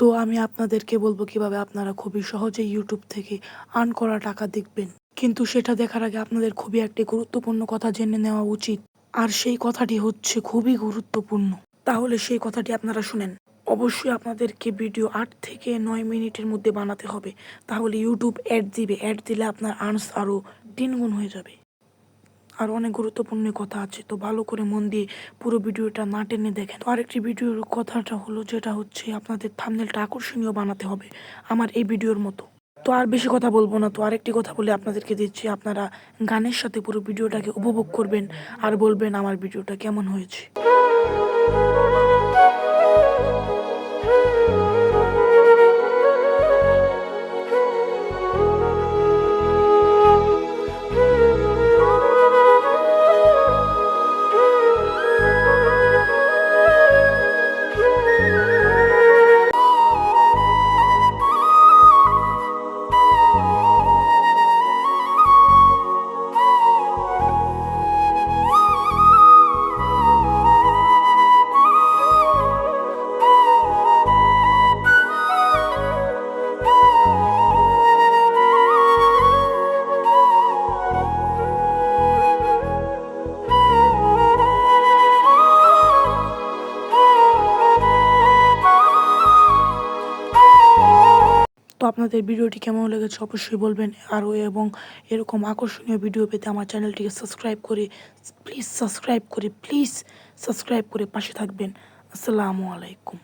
তো আমি আপনাদেরকে বলবো কিভাবে আপনারা খুবই সহজে ইউটিউব থেকে আর্ন করা টাকা দেখবেন। কিন্তু সেটা দেখার আগে আপনাদের খুবই একটি গুরুত্বপূর্ণ কথা জেনে নেওয়া উচিত। আর সেই কথাটি হচ্ছে খুবই গুরুত্বপূর্ণ। তাহলে সেই কথাটি আপনারা শুনেন। অবশ্যই আপনাদেরকে ভিডিও ৮ থেকে ৯ মিনিটের মধ্যে বানাতে হবে। তাহলে ইউটিউব অ্যাড দিবে। অ্যাড দিলে আপনার আর্নস আরও ৩ গুণ হয়ে যাবে। আর অনেক গুরুত্বপূর্ণ কথা আছে, তো ভালো করে মন দিয়ে পুরো ভিডিওটা না টেনে দেখেন। তো আরেকটি ভিডিওর কথাটা হলো, যেটা হচ্ছে আপনাদের থাম্বনেলটা আকর্ষণীয় বানাতে হবে আমার এই ভিডিওর মতো। তো আর বেশি কথা বলবো না, তো আরেকটি কথা বলে আপনাদেরকে দিচ্ছি, আপনারা গানের সাথে পুরো ভিডিওটাকে উপভোগ করবেন আর বলবেন আমার ভিডিওটা কেমন হয়েছে। তো আপনাদের ভিডিওটি কেমন লেগেছে অবশ্যই বলবেন। আরও এবং এরকম আকর্ষণীয় ভিডিও পেতে আমার চ্যানেলটিকে প্লিজ সাবস্ক্রাইব করে পাশে থাকবেন। আসসালামু আলাইকুম।